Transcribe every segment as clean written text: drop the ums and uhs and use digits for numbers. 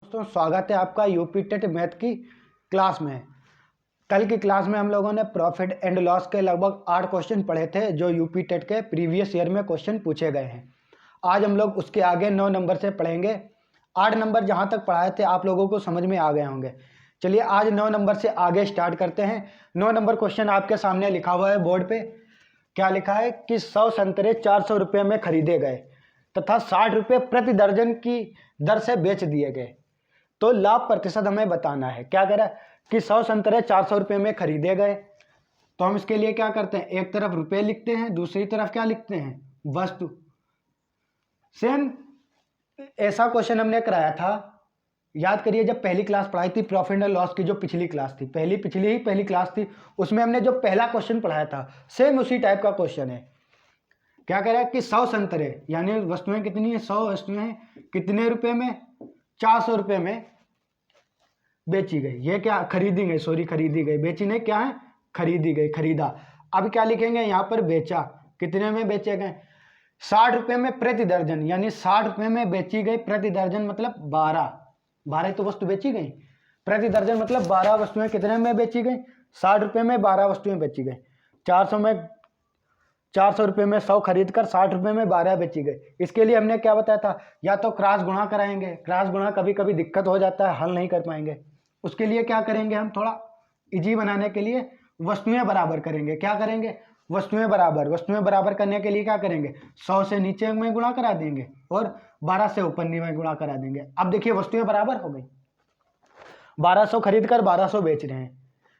दोस्तों स्वागत है आपका यूपी टेट मैथ की क्लास में। कल की क्लास में हम लोगों ने प्रॉफिट एंड लॉस के लगभग 8 क्वेश्चन पढ़े थे जो यूपी टेट के प्रीवियस ईयर में क्वेश्चन पूछे गए हैं। आज हम लोग उसके आगे 9 नंबर से पढ़ेंगे। 8 नंबर जहां तक पढ़ाए थे आप लोगों को समझ में आ गए होंगे। चलिए आज 9 नंबर से आगे स्टार्ट करते हैं। 9 नंबर क्वेश्चन आपके सामने लिखा हुआ है बोर्ड पे। क्या लिखा है कि 100 संतरे 400 रुपये में खरीदे गए तथा 60 रुपये प्रति दर्जन की दर से बेच दिए गए, तो लाभ प्रतिशत हमें बताना है। क्या करें कि 100 संतरे 400 रुपये में खरीदे गए, तो हम इसके लिए क्या करते हैं, एक तरफ रुपये लिखते हैं, दूसरी तरफ क्या लिखते हैं, वस्तु। सेम ऐसा क्वेश्चन हमने कराया था, याद करिए जब पहली क्लास पढ़ाई थी प्रॉफिट एंड लॉस की, जो पिछली क्लास थी, पहली क्लास थी, उसमें हमने जो पहला क्वेश्चन पढ़ाया था सेम उसी टाइप का क्वेश्चन है। क्या कह रहा है कि 100 संतरे यानी वस्तुएं कितनी है, 100 वस्तुएं हैं, कितने रुपए में, 400 रुपये में बेची गई। ये क्या खरीदी गई, खरीदी गई, बेची नहीं, क्या है, खरीदी गई, खरीदा। अब क्या लिखेंगे यहाँ पर, बेचा, कितने में बेचे गए, 60 रुपये में प्रति दर्जन, यानी 60 रुपये में बेची गई। प्रति दर्जन मतलब 12 तो वस्तु बेची गई, प्रति दर्जन मतलब 12 वस्तुएं कितने में बेची गई, 60 रुपये में 12 वस्तुएं बेची गई। 400 रुपये में 100 खरीद कर 60 रुपये में 12 बेची गई। इसके लिए हमने क्या बताया था, या तो क्रॉस गुणा कराएंगे, क्रॉस गुणा कभी कभी दिक्कत हो जाता है, हल नहीं कर पाएंगे। उसके लिए क्या करेंगे, हम थोड़ा इजी बनाने के लिए वस्तुएं बराबर करेंगे। क्या करेंगे, वस्तुएं बराबर करने के लिए क्या करेंगे, 100 से नीचे में गुणा करा देंगे और 12 से ऊपर में गुणा करा देंगे। अब देखिए वस्तुएं बराबर हो गई, 1200 खरीद कर 1200 बेच रहे हैं,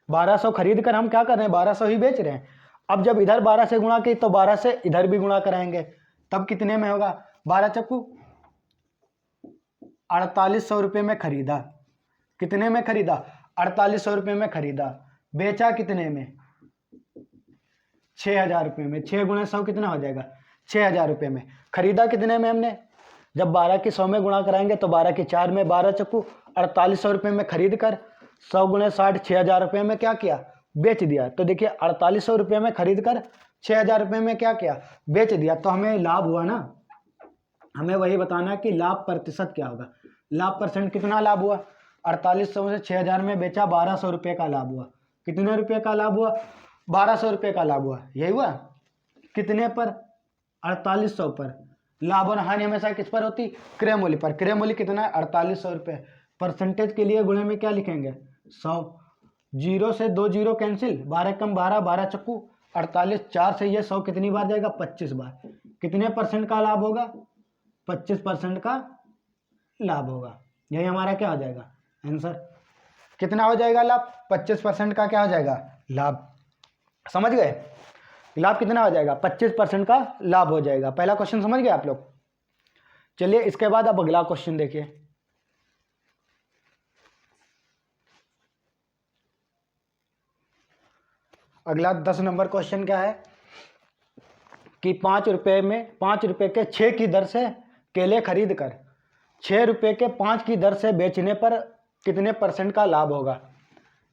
1200 खरीद कर हम क्या कर रहे हैं, 1200 ही बेच रहे हैं। अब जब इधर 12 से गुणा की तो 12 से इधर भी गुणा कराएंगे, तब कितने में होगा, 12 चक्कू 4800 रुपये में खरीदा। कितने में खरीदा, 4800 रुपये में खरीदा। बेचा कितने में, 6000 रुपये में। 6 गुणे 100 कितना हो जाएगा, 6000 रुपये में। खरीदा कितने में हमने, जब 12 की 100 में गुणा कराएंगे तो 12 की 4 में, 12 चक्कू 4800 रुपये में खरीद कर 100 गुणे 60 6000 रुपये में क्या किया, बेच दिया। तो देखिए 4800 रुपये में खरीद कर 6000 रुपये में क्या किया, बेच दिया। तो हमें लाभ हुआ ना, हमें वही बताना है कि लाभ प्रतिशत क्या होगा। लाभ परसेंट कितना लाभ हुआ, 4800 से 6000 में बेचा, 1200 रुपये का लाभ हुआ। कितने रुपये का लाभ हुआ, 1200 रुपये का लाभ हुआ। यही हुआ, कितने पर, 4800 पर। लाभ और हानि हमेशा किस पर होती, क्रय मूल्य पर। क्रय मूल्य कितना है, 4800 रुपये। परसेंटेज के लिए गुणे में क्या लिखेंगे, 100। 0 से 2 0 कैंसिल, 12 कम 12, 12 चक्कू 48, 4 से ये 100 कितनी बार जाएगा, 25 बार। कितने परसेंट का लाभ होगा, 25% का लाभ होगा। यही हमारा क्या हो जाएगा आंसर। कितना हो जाएगा लाभ, 25% का क्या हो जाएगा लाभ। समझ गए, लाभ कितना हो जाएगा, 25% का लाभ हो जाएगा। पहला क्वेश्चन समझ गए आप लोग। चलिए इसके बाद अब अगला क्वेश्चन देखिए। अगला 10 नंबर क्वेश्चन क्या है कि 5 रुपये के 6 की दर से केले खरीद कर 6 रुपये के 5 की दर से बेचने पर कितने परसेंट का लाभ होगा।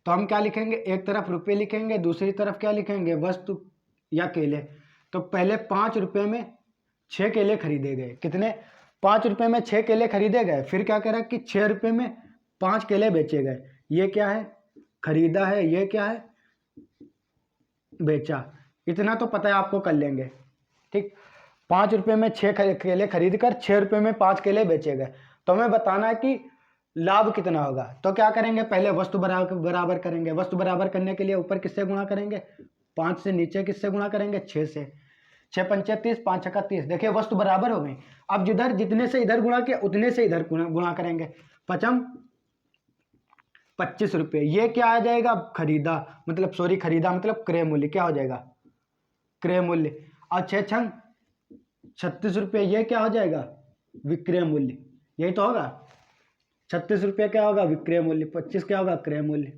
तो हम क्या लिखेंगे, एक तरफ रुपये लिखेंगे, दूसरी तरफ क्या लिखेंगे, वस्तु या केले। तो पहले 5 रुपये में 6 केले खरीदे गए। कितने, 5 रुपये में 6 केले खरीदे गए। फिर क्या कह रहा है कि 6 रुपये में 5 केले बेचे गए। ये क्या है, खरीदा है, ये क्या है, बेचा। इतना तो पता है आपको, कर लेंगे ठीक। 5 रुपये में 6 केले खरीद कर 6 रुपये में 5 केले बेचे गए। तो हमें बताना है कि लाभ कितना होगा। तो क्या करेंगे, पहले वस्तु बराबर करेंगे। वस्तु बराबर करने के लिए ऊपर किससे गुणा करेंगे, 5 से, नीचे किससे गुणा करेंगे, 6 से। 6 पंचे 30, 5 छक्का 30। देखिए वस्तु बराबर हो गई। अब जिधर जितने से इधर गुणा किया उतने से इधर गुणा करेंगे। 25 रुपये। ये क्या आ जाएगा, खरीदा मतलब क्रय मूल्य। क्या हो जाएगा, क्रय मूल्य। और 6 छंग 36 रुपये। ये क्या हो जाएगा, विक्रय मूल्य। यही तो होगा, 36 रुपये क्या होगा, विक्रय मूल्य। 25 क्या होगा, क्रय मूल्य।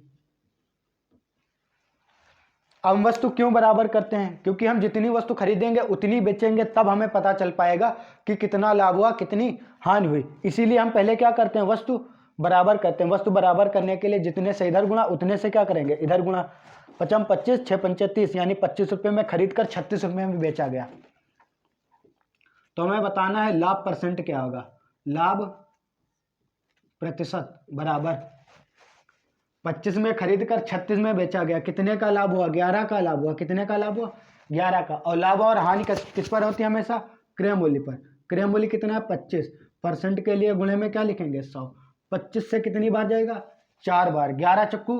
हम वस्तु क्यों बराबर करते हैं, क्योंकि हम जितनी वस्तु खरीदेंगे उतनी बेचेंगे, तब हमें पता चल पाएगा कि कितना लाभ हुआ, कितनी हानि हुई। इसीलिए हम पहले क्या करते हैं, वस्तु बराबर करते हैं। वस्तु बराबर करने के लिए जितने से इधर गुणा उतने से क्या करेंगे, इधर गुणा। 5 25, 6 पंचे 30, यानी 25 रुपये में खरीद कर 36 रुपये में बेचा गया। तो हमें बताना है लाभ परसेंट क्या होगा, लाभ प्रतिशत बराबर 25 में खरीद कर 36 में बेचा गया, कितने का लाभ हुआ? 11 का लाभ हुआ। कितने का लाभ हुआ? 11 का। और लाभ और हानि किस पर होती है? हमेशा क्रय मूल्य पर। क्रय मूल्य कितना है? 25%। के लिए गुणे में क्या लिखेंगे? 100। 25 से कितनी बार जाएगा? 4 बार। 11 चक्कू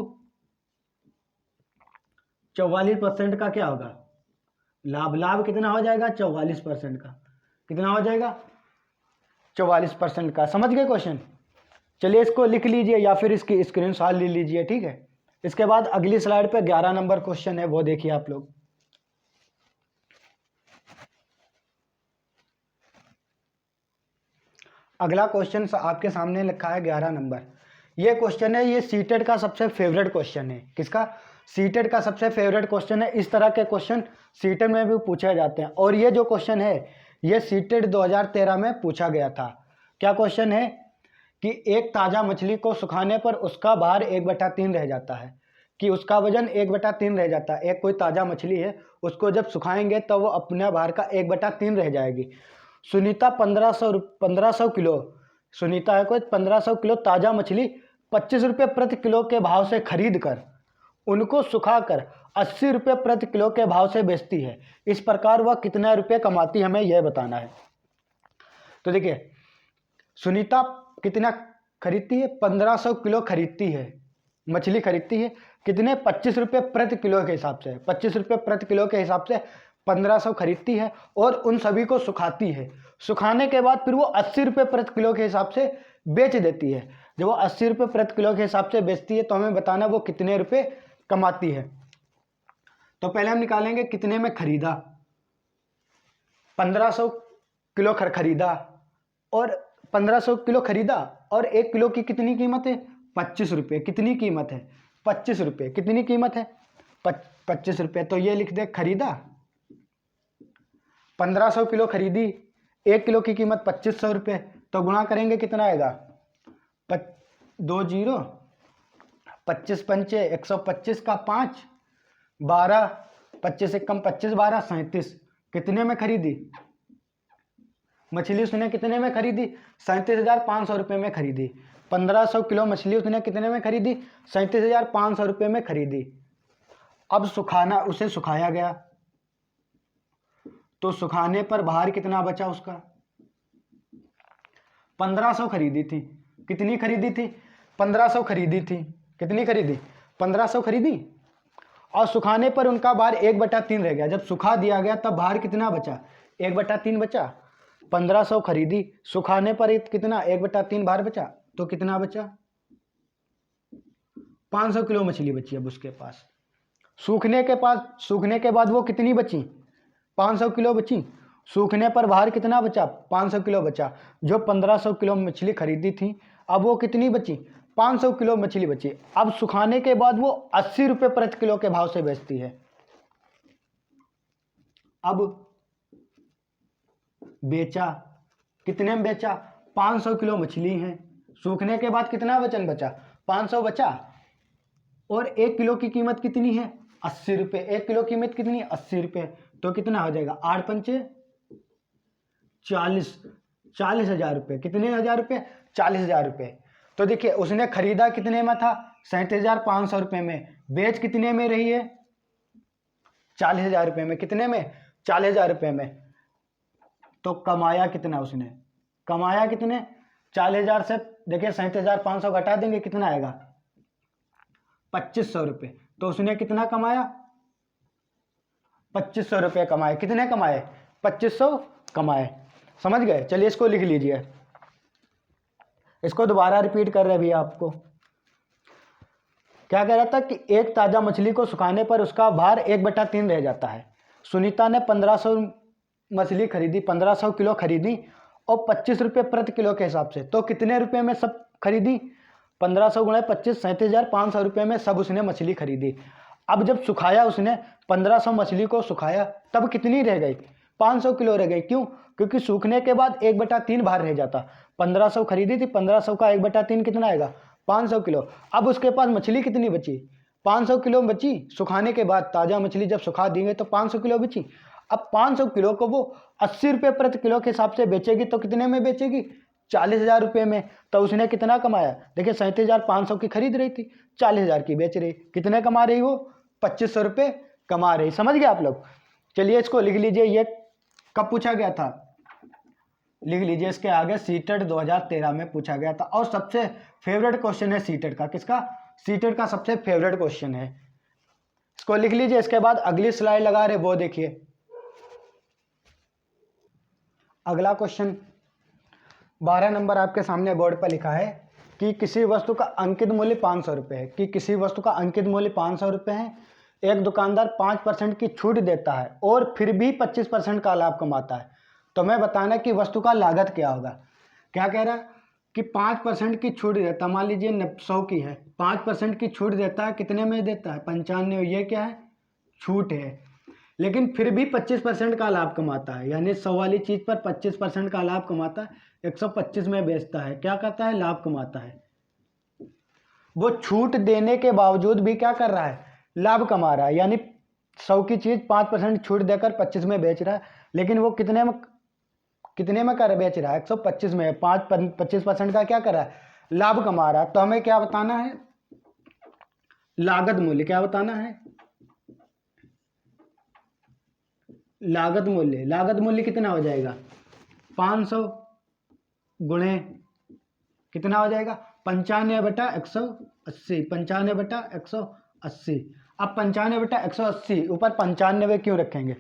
44% का क्या होगा? लाभ। लाभ कितना हो जाएगा? 44% का। कितना हो जाएगा? 44% का। समझ गए क्वेश्चन? चलिए इसको लिख लीजिए या फिर इसकी स्क्रीनशॉट ले लीजिए, ठीक है। इसके बाद अगली स्लाइड पे 11 नंबर क्वेश्चन है, वो देखिए आप लोग। अगला क्वेश्चन आपके सामने लिखा है 11 नंबर। ये क्वेश्चन है, ये सीटेट का सबसे फेवरेट क्वेश्चन है। किसका? सीटेट का सबसे फेवरेट क्वेश्चन है। इस तरह के क्वेश्चन सीटेट में भी पूछे जाते हैं। और ये जो क्वेश्चन है ये सीटेट 2013 में पूछा गया था। क्या क्वेश्चन है कि एक ताज़ा मछली को सुखाने पर उसका भार 1/3 रह जाता है, कि उसका वजन 1/3 रह जाता है। एक कोई ताज़ा मछली है, उसको जब सुखाएंगे तो वो अपने भार का 1/3 रह जाएगी। सुनीता 1500 किलो, सुनीता है कोई, 1500 किलो ताज़ा मछली 25 रुपये प्रति किलो के भाव से खरीद कर उनको सुखाकर 80 रुपये प्रति किलो के भाव से बेचती है। इस प्रकार वह कितना रुपये कमाती है, हमें यह बताना है। तो देखिए, सुनीता कितना खरीदती है? 1500 किलो खरीदती है, मछली खरीदती है। कितने? 25 रुपये प्रति किलो के हिसाब से। 25 रुपये प्रति किलो के हिसाब से 1500 खरीदती है और उन सभी को सुखाती है। सुखाने के बाद फिर वो 80 रुपये प्रति किलो के हिसाब से बेच देती है। जब वो 80 रुपये प्रति किलो के हिसाब से बेचती है तो हमें बताना वो कितने रुपये कमाती है। तो पहले हम निकालेंगे कितने में खरीदा। 1500 किलो खरीदा और 1500 किलो खरीदा और 1 किलो की कितनी कीमत है? 25 रुपये। कितनी कीमत है? 25 रुपये। कितनी कीमत है? 25 रुपये। तो ये लिख दे खरीदा। 1500 किलो खरीदी, 1 किलो की कीमत 2500 रुपये। तो गुणा करेंगे कितना आएगा? 2 जीरो, 25 पंचे 125 का 5, 12, 25 से कम 25, 12, 37। कितने में खरीदी मछली? उसने कितने में खरीदी? 37,500 रुपये में खरीदी। 1500 किलो मछली उसने कितने में खरीदी? 37,500 रुपये में खरीदी। अब सुखाना, उसे सुखाया गया तो सुखाने पर भार कितना बचा उसका? 1500 खरीदी थी। कितनी खरीदी थी? 1500 खरीदी थी। कितनी खरीदी? 1500 खरीदी और सुखाने पर उनका भार 1/3 रह गया। जब सुखा दिया गया तब भार कितना बचा? 1/3 बचा। 1500 खरीदी, सुखाने पर कितना? 1/3 भार बचा। तो कितना बचा? 500 किलो मछली बची अब उसके पास। सूखने के बाद वो कितनी बची? 500 किलो बची। सूखने पर भार कितना बचा? 500 किलो बचा। जो 1500 किलो मछली खरीदी थी अब वो कितनी बची? 500 किलो मछली बची। अब सुखाने के बाद वो 80 रुपये प्रति किलो के भाव से बेचती है। अब बेचा, कितने में बेचा? 500 किलो मछली है। सूखने के बाद कितना वजन बचा? 500 बचा। और 1 किलो की कीमत कितनी है? 80 रुपये। 1 किलो की कीमत कितनी है? 80 रुपये। तो कितना हो जाएगा? 8 पंचे 40, 40,000 रुपये। कितने हजार रुपये? 40,000 रुपये। तो देखिए उसने खरीदा कितने में था? 37,500 रुपये में। बेच कितने में रही है? 40,000 रुपये में। कितने में? 40,000 रुपये में। तो कमाया कितना उसने? कमाया कितने? 40,000 से देखिए 37,500 घटा देंगे, कितना आएगा? 2500 रुपये। तो उसने कितना कमाया? 2500 रुपये कमाए। कितने कमाए? 2500 कमाए। समझ गए? चलिए इसको लिख लीजिए। इसको दोबारा रिपीट कर रहे भैया आपको। क्या कह रहा था कि एक ताज़ा मछली को सुखाने पर उसका भार 1/3 रह जाता है। सुनीता ने 1500 मछली खरीदी, 1500 किलो खरीदी और 25 रुपये प्रति किलो के हिसाब से। तो कितने रुपये में सब खरीदी? 1500 गुणे 25, 37,500 रुपये में सब उसने मछली खरीदी। अब जब सुखाया उसने 1500 मछली को सुखाया तब कितनी रह गई? 500 किलो रह गई। क्यों? क्योंकि सूखने के बाद 1/3 भार रह जाता। 1500 खरीदी थी, 1500 का 1/3 कितना आएगा? 500 किलो। अब उसके पास मछली कितनी बची? 500 किलो बची। सुखाने के बाद ताज़ा मछली जब सुखा देंगे तो 500 किलो बची। अब 500 किलो को वो 80 रुपये प्रति किलो के हिसाब से बेचेगी तो कितने में बेचेगी? 40,000 रुपये में, तो उसने कितना कमाया? देखिए 37,500 की खरीद रही थी, 40,000 की बेच रही, कितने कमा रही वो? 2,500 रुपये कमा रही। समझ गए आप लोग? चलिए इसको लिख लीजिए, ये कब पूछा गया था? लिख लीजिए इसके आगे, सीटेट 2013 में पूछा गया था, और सबसे फेवरेट क्वेश्चन है सीटेट का। किसका? सीटेट का सबसे फेवरेट क्वेश्चन है। इसको लिख लीजिए। इसके बाद अगली स्लाइड लगा रहे, वो देखिए अगला क्वेश्चन 12 नंबर आपके सामने बोर्ड पर लिखा है कि किसी वस्तु का अंकित मूल्य 500 रुपये है, कि किसी वस्तु का अंकित मूल्य 500 रुपये है, एक दुकानदार 5% की छूट देता है और फिर भी 25% का लाभ कमाता है। तो मैं बताना कि वस्तु का लागत क्या होगा। क्या कह रहा है कि 5% की छूट देता, मान लीजिए 100 की है, 5% की छूट देता है, कितने में देता है? 95। ये क्या है? छूट है। लेकिन फिर भी 25% का लाभ कमाता है, यानी 100 वाली चीज़ पर 25% का लाभ कमाता है, 125 में बेचता है। क्या करता है? लाभ कमाता है। वो छूट देने के बावजूद भी क्या कर रहा है? लाभ कमा रहा है। यानी 100 की चीज़ 5% छूट देकर 25 में बेच रहा है, लेकिन वो कितने में कर बेच रहा है? 125 में। 25% का क्या कर रहा है? लाभ कमा रहा है। तो हमें क्या बताना है? लागत मूल्य। क्या बताना है? लागत मूल्य। लागत मूल्य कितना हो जाएगा? 500 गुणे कितना हो जाएगा? 95/180। 95/180। अब 95/180 ऊपर 95 क्यों रखेंगे?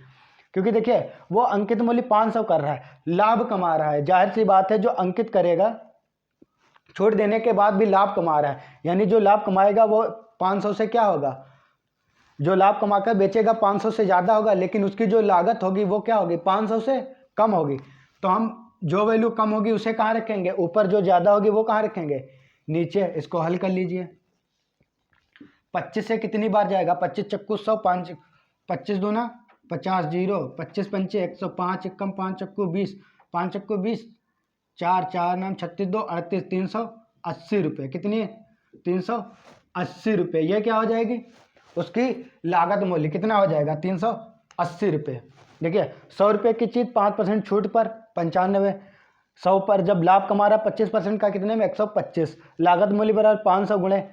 क्योंकि देखिए वो अंकित मूल्य 500 कर रहा है, लाभ कमा रहा है। जाहिर सी बात है, जो अंकित करेगा छूट देने के बाद भी लाभ कमा रहा है, यानी जो लाभ कमाएगा वो 500 से क्या होगा? जो लाभ कमाकर बेचेगा 500 से ज़्यादा होगा, लेकिन उसकी जो लागत होगी वो क्या होगी? 500 से कम होगी। तो हम जो वैल्यू कम होगी उसे कहाँ रखेंगे? ऊपर। जो ज़्यादा होगी वो कहाँ रखेंगे? नीचे। इसको हल कर लीजिए। 25 से कितनी बार जाएगा? 25 चक्कू 100, 5 25 दूना 50, 0 25 पंचे 105, एकम 5 चक्कू 20, 5 चक्कू 20, 4 4 नाम 36, 2 38, 380 रुपये। कितनी? 380 रुपये। ये क्या हो जाएगी? उसकी लागत मूल्य कितना हो जाएगा? 380 रुपये। देखिए 100 रुपये की चीज़ 5% छूट पर 95, 100 पर जब लाभ कमा रहा 25% का, कितने में? 125। लागत मूल्य बराबर 500 गुणे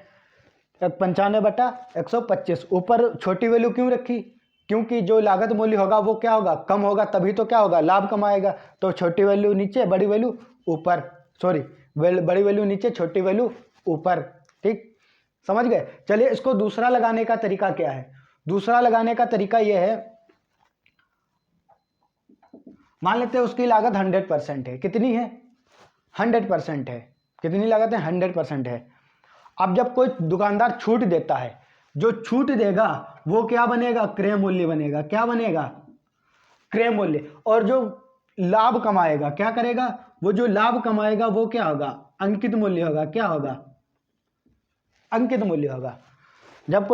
95/125। ऊपर छोटी वैल्यू क्यों रखी? क्योंकि जो लागत मूल्य होगा वो क्या होगा? कम होगा, तभी तो क्या होगा? लाभ कमाएगा। तो छोटी वैल्यू नीचे, बड़ी वैल्यू ऊपर। सॉरी, बड़ी वैल्यू नीचे, छोटी वैल्यू ऊपर। ठीक, समझ गए? चलिए इसको दूसरा लगाने का तरीका क्या है? दूसरा लगाने का तरीका यह है, मान लेते हैं उसकी लागत 100% है। कितनी है? 100% है। कितनी लागत है? 100% है। अब जब कोई दुकानदार छूट देता है, जो छूट देगा वो क्या बनेगा? क्रय मूल्य बनेगा। क्या बनेगा? क्रय मूल्य। और जो लाभ कमाएगा क्या करेगा? वो जो लाभ कमाएगा वो क्या होगा? अंकित मूल्य होगा। क्या होगा? अंकित मूल्य होगा। जब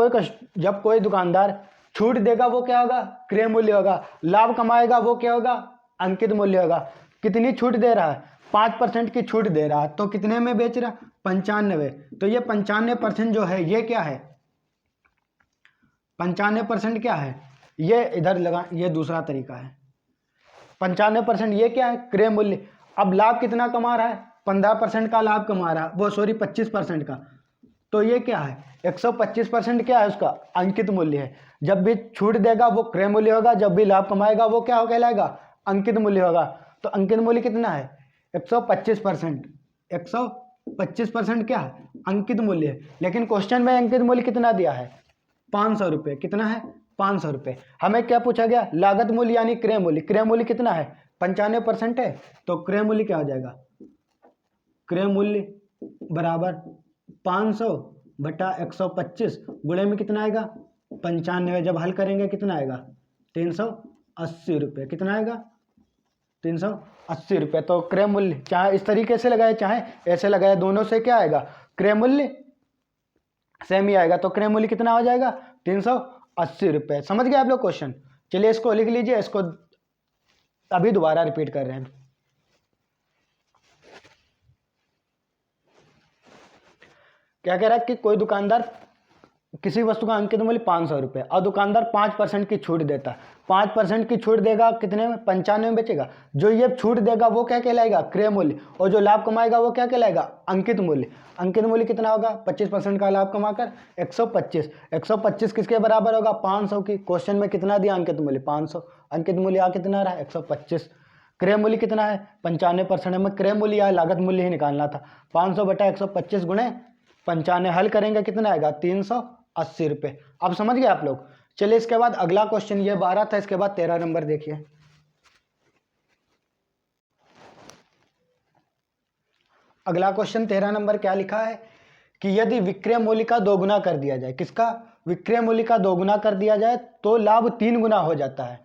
कोई दुकानदार छूट देगा वो क्या होगा? क्रय मूल्य होगा। लाभ कमाएगा वो क्या होगा? अंकित मूल्य होगा। कितनी छूट दे रहा है? 5% की छूट दे रहा है, तो कितने में बेच रहा? 95। तो ये 95% जो है ये क्या है? 95% क्या है? ये इधर लगा, ये दूसरा तरीका है। 95% ये क्या है? क्रय मूल्य। अब लाभ कितना कमा रहा है? 15% का लाभ कमा रहा है, वो सॉरी 25% का। तो ये क्या है? 125% क्या है उसका? अंकित मूल्य है। जब भी छूट देगा वो क्रय मूल्य होगा, जब भी लाभ कमाएगा वो क्या हो कहलाएगा? अंकित मूल्य होगा। तो अंकित मूल्य कितना है? 125%। 125% क्या है? अंकित मूल्य है। लेकिन क्वेश्चन में अंकित मूल्य कितना दिया है? 500 रुपये। कितना है? 500 रुपये। हमें क्या पूछा गया? लागत मूल्य यानी क्रय मूल्य। क्रय मूल्य कितना है? 95% है। तो क्रय मूल्य क्या हो जाएगा? क्रय मूल्य बराबर 500/125 गुणे में कितना आएगा? 95। जब हल करेंगे कितना आएगा? 380 रुपये। कितना आएगा? 380 रुपये। तो क्रय मूल्य चाहे इस तरीके से लगाए चाहे ऐसे लगाए, दोनों से क्या आएगा? क्रय मूल्य सेम ही आएगा। तो क्रय मूल्य कितना हो जाएगा? 380 रुपये। समझ गए आप लोग क्वेश्चन? चलिए इसको लिख लीजिए। इसको अभी दोबारा रिपीट कर रहे हैं। क्या कह रहा है कि कोई दुकानदार किसी वस्तु का अंकित मूल्य 500 रुपये और दुकानदार 5% की छूट देता है। 5% की छूट देगा, कितने में? 95 में बेचेगा। जो ये छूट देगा वो क्या कहलाएगा? क्रय मूल्य। और जो लाभ कमाएगा वो क्या कहलाएगा? अंकित मूल्य। अंकित मूल्य कितना होगा? 25% का लाभ कमाकर 125। 125 किसके बराबर होगा? 500 की। क्वेश्चन में कितना दिया अंकित मूल्य? 500। अंकित मूल्य यहाँ कितना आ रहा है? 125। क्रय मूल्य कितना है? 95%। में क्रय मूल्य या लागत मूल्य ही निकालना था। 500 बटा 125 गुणे 95 हल करेंगे कितना आएगा? 380 रुपये। अब समझ गए आप लोग? चलिए इसके बाद अगला क्वेश्चन, ये 12 था, इसके बाद 13 नंबर देखिए। अगला क्वेश्चन 13 नंबर क्या लिखा है कि यदि विक्रय मूल्य का दोगुना कर दिया जाए, किसका? विक्रय मूल्य का दोगुना कर दिया जाए तो लाभ 3 गुना हो जाता है।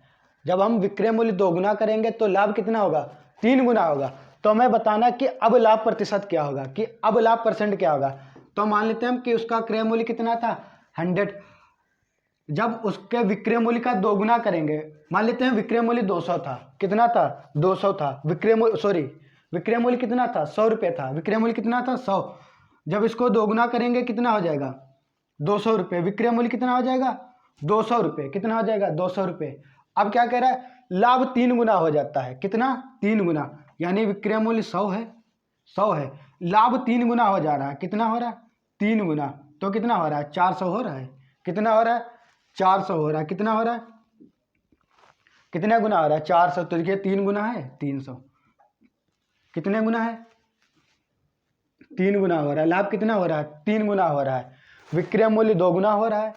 जब हम विक्रय मूल्य दोगुना करेंगे तो लाभ कितना होगा? 3 गुना होगा। तो हमें बताना कि अब लाभ प्रतिशत क्या होगा, कि अब लाभ परसेंट क्या होगा। तो मान लेते हैं हम कि उसका क्रय मूल्य कितना था? 100। जब उसके विक्रय मूल्य का दोगुना करेंगे, मान लेते हैं विक्रय मूल्य 200 था। कितना था? 200 था। विक्रय मूल्य कितना था? 100 रुपये था। विक्रय मूल्य कितना था? 100। जब इसको दोगुना करेंगे कितना हो जाएगा? 200 रुपये। विक्रय मूल्य कितना हो जाएगा? 200 रुपये। कितना हो जाएगा? 200 रुपये। अब क्या कह रहा है? लाभ 3 गुना हो जाता है। कितना? 3 गुना। यानी विक्रय मूल्य 100 है, 100 है, लाभ 3 गुना हो जा रहा है। कितना हो रहा है? 3 गुना। तो कितना हो रहा है? 400 हो रहा है। कितना हो रहा है? 400 हो रहा है। कितना हो रहा है? कितना गुना हो रहा है? 400। तो देखिए 3 गुना है 300। कितने गुना है? 3 गुना हो रहा है। लाभ कितना हो रहा है? 3 गुना हो रहा है। विक्रय मूल्य 2 गुना हो रहा है।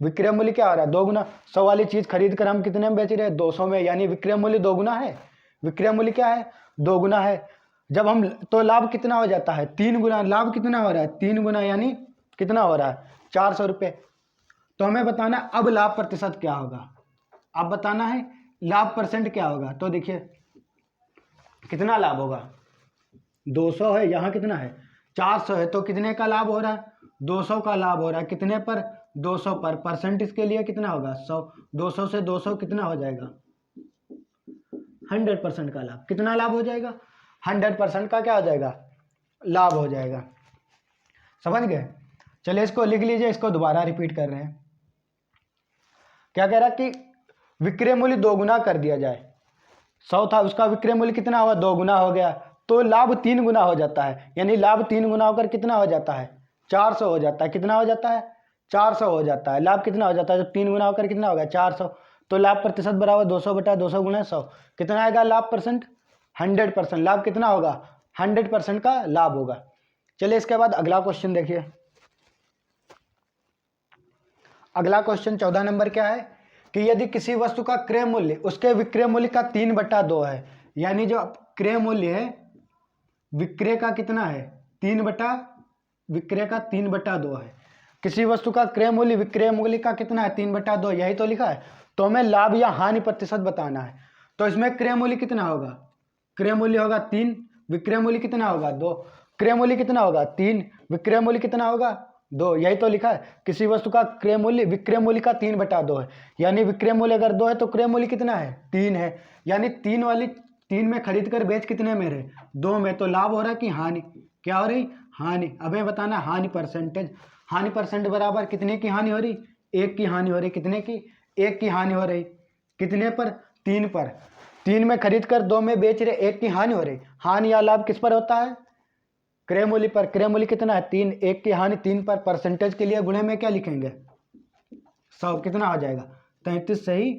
विक्रय मूल्य क्या हो रहा है? 2 गुना। 100 वाली चीज खरीद कर हम कितने में बेच रहे हैं? 200 में। यानी विक्रय मूल्य 2 गुना है। विक्रय मूल्य क्या है? 2 गुना है। जब हम, तो लाभ कितना हो जाता है? 3 गुना। लाभ कितना हो रहा है? 3 गुना। यानी कितना हो रहा है? 400 रुपये। तो हमें बताना अब लाभ प्रतिशत क्या होगा। अब बताना है लाभ परसेंट क्या होगा। तो देखिए कितना लाभ होगा? 200 है, यहाँ कितना है? 400 है। तो कितने का लाभ हो रहा है? 200 का लाभ हो रहा है। कितने पर? 200 पर। परसेंट इसके लिए कितना होगा? 100। 200 से 200 कितना हो जाएगा? 100% का लाभ। कितना लाभ हो जाएगा? 100% का क्या हो जाएगा? लाभ हो जाएगा। समझ गए? चलिए इसको लिख लीजिए, इसको दोबारा रिपीट कर रहे हैं। क्या कह रहा है कि विक्रय मूल्य 2 गुना कर दिया जाए। 100 था, उसका विक्रय मूल्य कितना हुआ? 2 गुना हो गया। तो लाभ 3 गुना हो जाता है। यानी लाभ 3 गुना होकर कितना हो जाता है? 400 हो जाता है। कितना हो जाता है? 400 हो जाता है। लाभ कितना हो जाता है? जब 3 गुना होकर कितना होगा? 400। तो लाभ प्रतिशत बराबर 200 बटा 200 गुना 100। कितना आएगा लाभ परसेंट? 100%। लाभ कितना होगा? 100% का लाभ होगा। चलिए इसके बाद अगला क्वेश्चन देखिए। अगला क्वेश्चन 14 नंबर क्या है कि यदि किसी वस्तु का क्रय मूल्य उसके विक्रय मूल्य का 3/2 है। यानी जो क्रय मूल्य है विक्रय का कितना है? विक्रय का 3/2 है। किसी वस्तु का क्रय मूल्य विक्रय मूल्य का कितना है? 3/2। यही तो लिखा है। तो हमें लाभ या हानि प्रतिशत बताना है। तो इसमें क्रय मूल्य कितना होगा? क्रय मूल्य होगा 3, विक्रय मूल्य कितना होगा? 2। क्रय मूल्य कितना होगा? 3, विक्रय मूल्य कितना होगा? 2। यही तो लिखा है। किसी वस्तु का क्रय मूल्य विक्रय मूल्य का 3/2 है। यानी विक्रय मूल्य अगर 2 है तो क्रय मूल्य कितना है? 3 है। यानी 3 में खरीद कर बेच कितने में रहे? 2 में। तो लाभ हो रहा है कि हानि? क्या हो रही? हानि। अब हमें बताना हानि परसेंटेज। हानि परसेंट बराबर कितने की हानि हो रही? 1 की हानि हो रही। कितने की? 1 की हानि हो रही। कितने पर? 3 पर। 3 में खरीद कर 2 में बेच रहे, 1 की हानि हो रही। हानि या लाभ किस पर होता है? क्रय मूल्य पर। क्रय मूल्य कितना है? 3। 1 की हानि 3 पर। परसेंटेज के लिए गुणे में क्या लिखेंगे? 100। कितना हो जाएगा? 33 सही।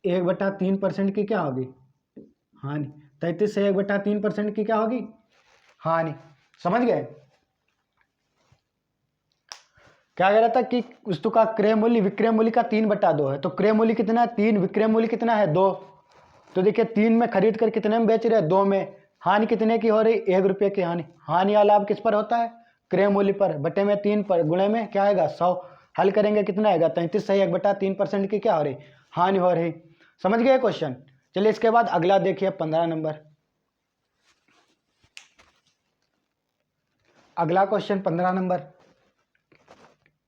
1/3% की क्या होगी? हानि। 33 से 1/3% की क्या होगी? हानि। समझ गए? क्या कह रहा था कि वस्तु का क्रय मूल्य विक्रय मूल्य का 3/2 है। तो क्रय मूल्य कितना है? 3। विक्रय मूल्य कितना है? 2। तो देखिए 3 में खरीद कर कितने में बेच रहे हैं? 2 में। हानि कितने की हो रही? 1 रुपये की हानि। हानि या लाभ किस पर होता है? क्रय मूल्य पर। बटे में 3 पर। गुणे में क्या आएगा? 100। हल करेंगे कितना आएगा? 33 सही। 1/3% की क्या हो रही? हानि हो रही। समझ गए क्वेश्चन? चलिए इसके बाद अगला देखिए 15 नंबर। अगला क्वेश्चन 15 नंबर।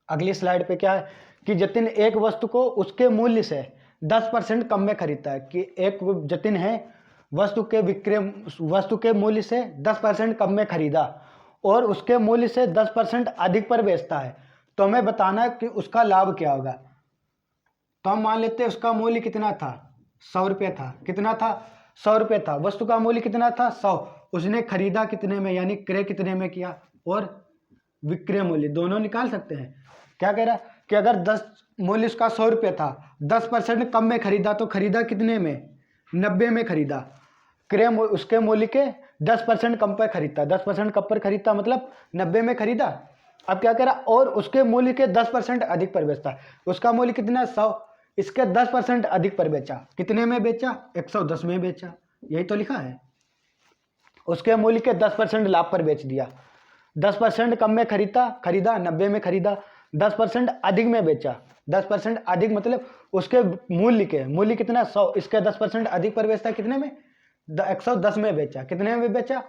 अगली स्लाइड पे क्या है कि जतिन एक वस्तु को उसके मूल्य से 10% कम में खरीदता है। कि एक जतिन है वस्तु के मूल्य से 10% कम में खरीदा और उसके मूल्य से 10% अधिक पर बेचता है। तो हमें बताना है कि उसका लाभ क्या होगा। तो हम मान लेते हैं उसका मूल्य कितना था, 100 रुपये था। कितना था, 100 रुपये था। वस्तु का मूल्य कितना था, 100। उसने खरीदा कितने में, यानी क्रय कितने में किया, और विक्रय मूल्य दोनों निकाल सकते हैं। क्या कह रहा है कि अगर 10 मूल्य उसका 100 रुपये था, 10% कम में खरीदा, तो खरीदा कितने में, 90 में खरीदा। क्रय उसके मूल्य के 10% कम पर खरीदता, 10% कम पर खरीदता मतलब 90 में खरीदा। अब क्या कह रहा, और उसके मूल्य के 10% अधिक पर बेचता। उसका मूल्य कितना, 100, इसके 10% अधिक पर बेचा। कितने में बेचा, 110 में बेचा। यही तो लिखा है। उसके मूल्य के 10% लाभ पर बेच दिया। 10% कम में खरीदा 90 में खरीदा, 10% अधिक में बेचा। 10% अधिक मतलब उसके मूल्य कितना, 100, इसके 10% अधिक पर बेचता, कितने में, 110 में बेचा। कितने में बेचा,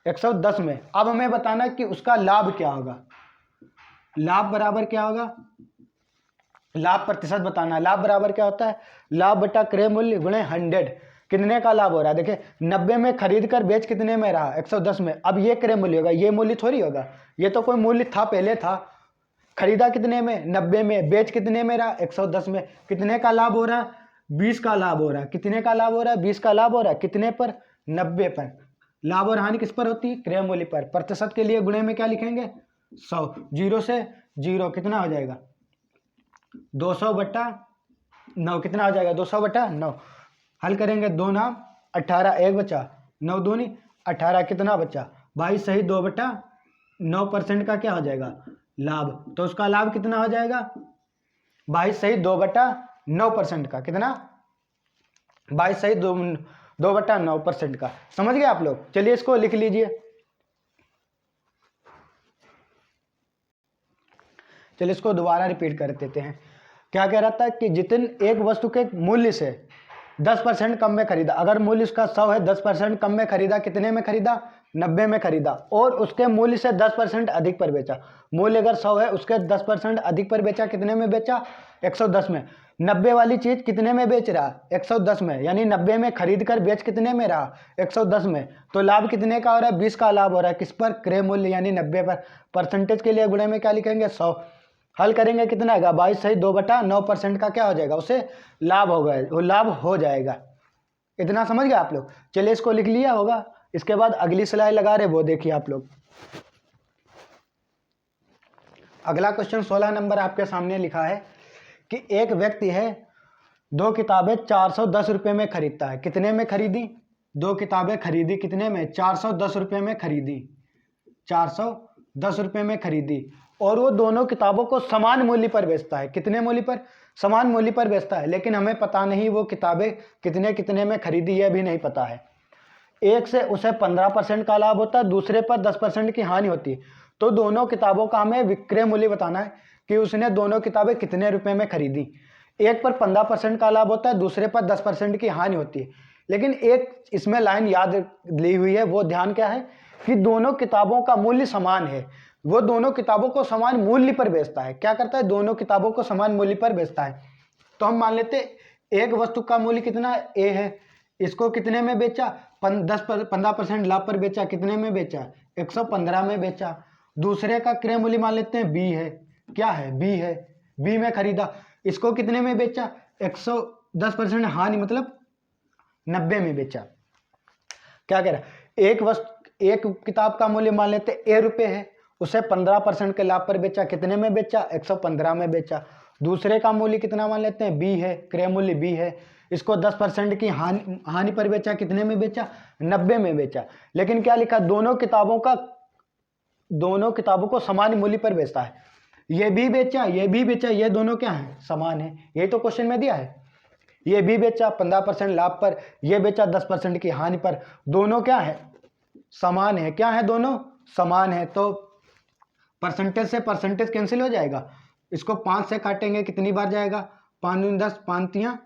110 में। अब हमें बताना कि उसका लाभ क्या होगा। लाभ बराबर क्या होगा, लाभ प्रतिशत बताना। लाभ बराबर क्या होता है, लाभ बटा क्रय मूल्य गुणे 100। कितने का लाभ हो रहा है, देखिए 90 में खरीद कर बेच कितने में रहा, 110 में। अब ये क्रय मूल्य होगा, ये मूल्य थोड़ी होगा, ये तो कोई मूल्य था, पहले था। खरीदा कितने में, 90 में, बेच कितने में रहा, 110 में। कितने का लाभ हो रहा है, 20 का लाभ हो रहा है। कितने का लाभ हो रहा है, 20 का लाभ हो रहा है। कितने पर, 90 पर। लाभ और हानि किस पर होती है, क्रय मूल्य पर। प्रतिशत के लिए गुणे में क्या लिखेंगे, 100। 0 से 0 कितना हो जाएगा, 200/9। कितना हो जाएगा, 200/9। हल करेंगे, 2 नाम 18, 1 बचा, 9 दूनी 18, कितना बचा, 22 सही 2/9% का क्या हो जाएगा, लाभ। तो उसका लाभ कितना हो जाएगा, 22 सही 2/9% का। कितना, 22 सही 2/9% का। समझ गए आप लोग। चलिए इसको लिख लीजिए। चलिए इसको दोबारा रिपीट कर देते हैं। क्या कह रहा था कि जितने एक वस्तु के मूल्य से 10% कम में खरीदा। अगर मूल्य उसका 100 है, 10% कम में खरीदा, कितने में खरीदा, 90 में खरीदा, और उसके मूल्य से 10% अधिक पर बेचा। मूल्य अगर 100 है, उसके 10% अधिक पर बेचा, कितने में बेचा, 110 में। 90 वाली चीज कितने में बेच रहा, 110 में, यानी 90 में खरीद कर बेच कितने में रहा, 110 में। तो लाभ कितने का हो रहा है, 20 का लाभ हो रहा है। किस पर, क्रय मूल्य यानी 90 पर। परसेंटेज के लिए गुणे में क्या लिखेंगे, 100। हल करेंगे, कितना आएगा, 22 सही 2/9% का क्या हो जाएगा, उसे लाभ होगा, वो लाभ हो जाएगा। इतना समझ गए आप लोग। चलिए इसको लिख लिया होगा। इसके बाद अगली स्लाइड लगा रहे, वो देखिए आप लोग। अगला क्वेश्चन 16 नंबर आपके सामने लिखा है कि एक व्यक्ति है, 2 किताबें 410 रुपये में खरीदता है। कितने में खरीदी, 2 किताबें खरीदी, कितने में, 410 रुपये में खरीदी। 410 रुपये में खरीदी, और वो दोनों किताबों को समान मूल्य पर बेचता है। कितने मूल्य पर, समान मूल्य पर बेचता है। लेकिन हमें पता नहीं वो किताबें कितने कितने में खरीदी, यह भी नहीं पता है। एक से उसे 15% का लाभ होता है, दूसरे पर 10% की हानि होती है। तो दोनों किताबों का हमें विक्रय मूल्य बताना है कि उसने दोनों किताबें कितने रुपए में खरीदी। एक पर 15% का लाभ होता है, दूसरे पर 10% की हानि होती है। लेकिन एक इसमें लाइन याद ली हुई है, वो ध्यान क्या है कि दोनों किताबों का मूल्य समान है। वो दोनों किताबों को समान मूल्य पर बेचता है। क्या करता है, दोनों किताबों को समान मूल्य पर बेचता है। तो हम मान लेते एक वस्तु का मूल्य कितना, ए है, इसको कितने में बेचा, 15% लाभ पर बेचा। कितने में बेचा, 115 में बेचा। दूसरे का क्रय मूल्य मान लेते हैं बी है, क्या है, बी है, बी में खरीदा, इसको कितने में बेचा, 110% हानि मतलब 90 में बेचा। क्या कह रहा है, एक किताब का मूल्य मान लेते ए रुपए है, उसे 15% के लाभ पर बेचा। कितने में बेचा, 115 में बेचा। दूसरे का मूल्य कितना मान लेते हैं, बी है, क्रय मूल्य बी है, इसको 10% की हानि पर बेचा। कितने में बेचा, 90 में बेचा। लेकिन क्या लिखा, दोनों किताबों को समान मूल्य पर बेचता है। ये भी बेचा, ये भी बेचा, ये दोनों क्या है, समान है। यही तो क्वेश्चन में दिया है। ये भी बेचा 15% लाभ पर, ये बेचा 10% की हानि पर। दोनों क्या है, समान है। क्या है, दोनों समान है। तो परसेंटेज से परसेंटेज कैंसिल हो जाएगा। इसको 5 से काटेंगे, कितनी बार जाएगा, 5 दूनी 10, 5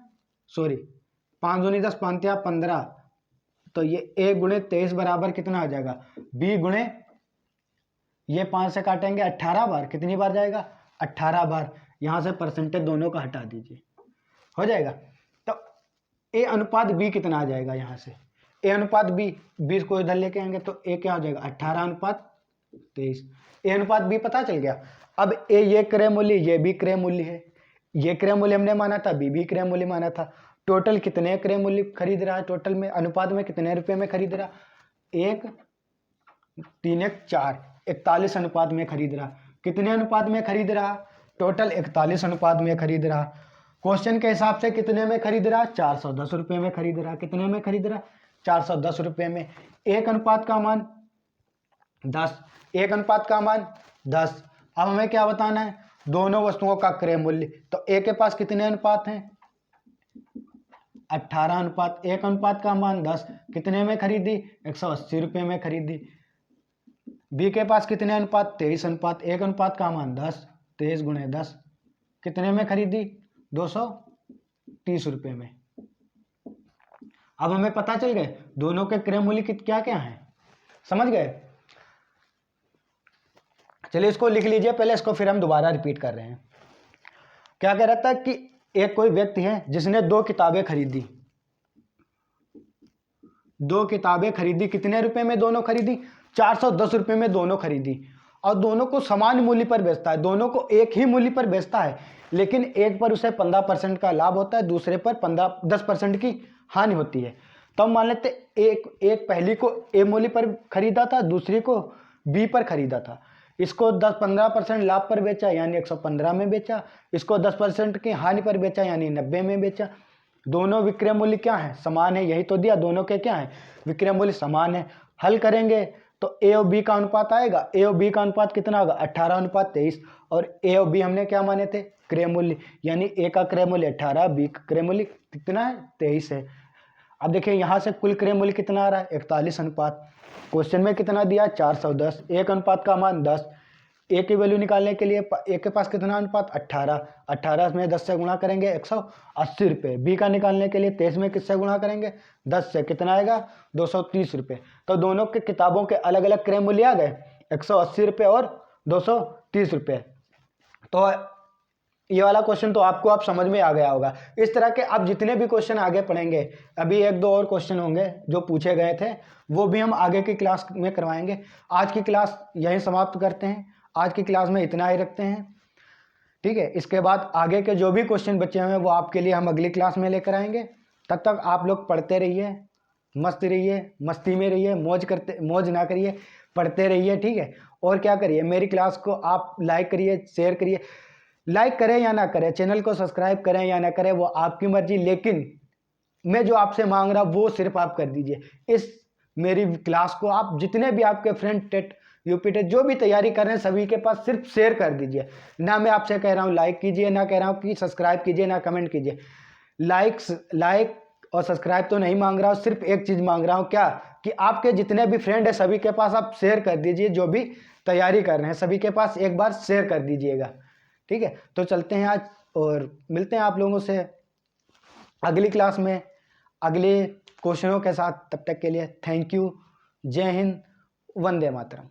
दूनी 10, 5 15। तो ये a गुणे 23 बराबर कितना हो जाएगा, b गुणे, ये 5 से काटेंगे 18 बार, कितनी बार जाएगा, 18 बार। यहां से परसेंटेज दोनों का हटा दीजिए, हो जाएगा। तो a अनुपात b कितना आ जाएगा, यहां से a अनुपात b, 20 को इधर लेके आएंगे तो a क्या हो जाएगा, 18:23। a अनुपात b पता चल गया। अब a ये क्रय मूल्य, ये भी क्रय मूल्य है। ये क्रय मूल्य हमने माना था, बी भी क्रय मूल्य माना था। टोटल कितने क्रय मूल्य खरीद रहा है, टोटल में अनुपात में कितने रुपए में खरीद रहा, 1 3 1 4, 41 अनुपात में खरीद रहा। कितने अनुपात में खरीद रहा, टोटल 41 अनुपात में खरीद रहा। क्वेश्चन के हिसाब से कितने में खरीद रहा, 410 रुपये में खरीद रहा। कितने में खरीद रहा, 410 रुपये में। एक अनुपात का मान 10, एक अनुपात का मान 10। अब हमें क्या बताना है, दोनों वस्तुओं का क्रय मूल्य। तो ए के पास कितने अनुपात हैं, 18 अनुपात। एक अनुपात का मान 10, कितने में खरीदी, 180 रुपये में खरीदी। बी के पास कितने अनुपात, 23 अनुपात। एक अनुपात का मान 10, 23 गुणे 10, कितने में खरीदी, 230 रुपये में। अब हमें पता चल गए दोनों के क्रय मूल्य क्या क्या हैं, समझ गए। चलिए इसको लिख लीजिए पहले, इसको फिर हम दोबारा रिपीट कर रहे हैं। क्या कह रहा था कि एक कोई व्यक्ति है जिसने 2 किताबें खरीदी। 2 किताबें खरीदी, कितने रुपए में दोनों खरीदी, 410 रुपये में दोनों खरीदी। और दोनों को समान मूल्य पर बेचता है, दोनों को एक ही मूल्य पर बेचता है, लेकिन एक पर उसे 15% का लाभ होता है, दूसरे पर 10% की हानि होती है। तो हम मान लेते एक पहली को ए मूल्य पर खरीदा था, दूसरी को बी पर खरीदा था। इसको 15% लाभ पर बेचा यानी 115 में बेचा, इसको 10% की हानि पर बेचा यानी 90 में बेचा। दोनों विक्रय मूल्य क्या है, समान है, यही तो दिया, दोनों के क्या है, विक्रय मूल्य समान है। हल करेंगे तो ए और बी का अनुपात आएगा, ए और बी का अनुपात कितना होगा, 18 अनुपात 23। और ए और बी हमने क्या माने थे, क्रय मूल्य, यानी ए का क्रय मूल्य 18, बी का क्रय मूल्य कितना है, 23 है। अब देखिए यहाँ से कुल क्रय मूल्य कितना आ रहा है, 41 अनुपात। क्वेश्चन में कितना दिया, 410। एक अनुपात का मान 10। ए की वैल्यू निकालने के लिए ए के पास कितना अनुपात, 18, 18 में 10 से गुणा करेंगे 180 रुपये। बी का निकालने के लिए 23 में किससे गुणा करेंगे, 10 से, कितना आएगा, 230 रुपये। तो दोनों के किताबों के अलग अलग क्रय मूल्य आ गए, 180 रुपये और 230 रुपये। तो ये वाला क्वेश्चन तो आपको आप समझ में आ गया होगा। इस तरह के आप जितने भी क्वेश्चन आगे पढ़ेंगे, अभी 1-2 और क्वेश्चन होंगे जो पूछे गए थे, वो भी हम आगे की क्लास में करवाएंगे। आज की क्लास यहीं समाप्त करते हैं, आज की क्लास में इतना ही रखते हैं, ठीक है। इसके बाद आगे के जो भी क्वेश्चन बचे हुए हैं वो आपके लिए हम अगली क्लास में लेकर आएंगे। तब तक आप लोग पढ़ते रहिए, मस्त रहिए, मस्ती में रहिए, मौज ना करिए, पढ़ते रहिए, ठीक है। और क्या करिए, मेरी क्लास को आप लाइक करिए, शेयर करिए। लाइक करें या ना करें, चैनल को सब्सक्राइब करें या ना करें, वो आपकी मर्जी, लेकिन मैं जो आपसे मांग रहा वो सिर्फ आप कर दीजिए। इस मेरी क्लास को आप जितने भी आपके फ्रेंड टेट यूपी टेट जो भी तैयारी कर रहे हैं सभी के पास सिर्फ शेयर कर दीजिए। ना मैं आपसे कह रहा हूँ लाइक कीजिए, ना कह रहा हूँ कि सब्सक्राइब कीजिए, ना कमेंट कीजिए। लाइक और सब्सक्राइब तो नहीं मांग रहा हूँ, सिर्फ एक चीज़ मांग रहा हूँ, क्या, कि आपके जितने भी फ्रेंड है सभी के पास आप शेयर कर दीजिए। जो भी तैयारी कर रहे हैं सभी के पास एक बार शेयर कर दीजिएगा, ठीक है। तो चलते हैं आज और मिलते हैं आप लोगों से अगली क्लास में अगले क्वेश्चनों के साथ। तब तक के लिए थैंक यू, जय हिंद, वंदे मातरम।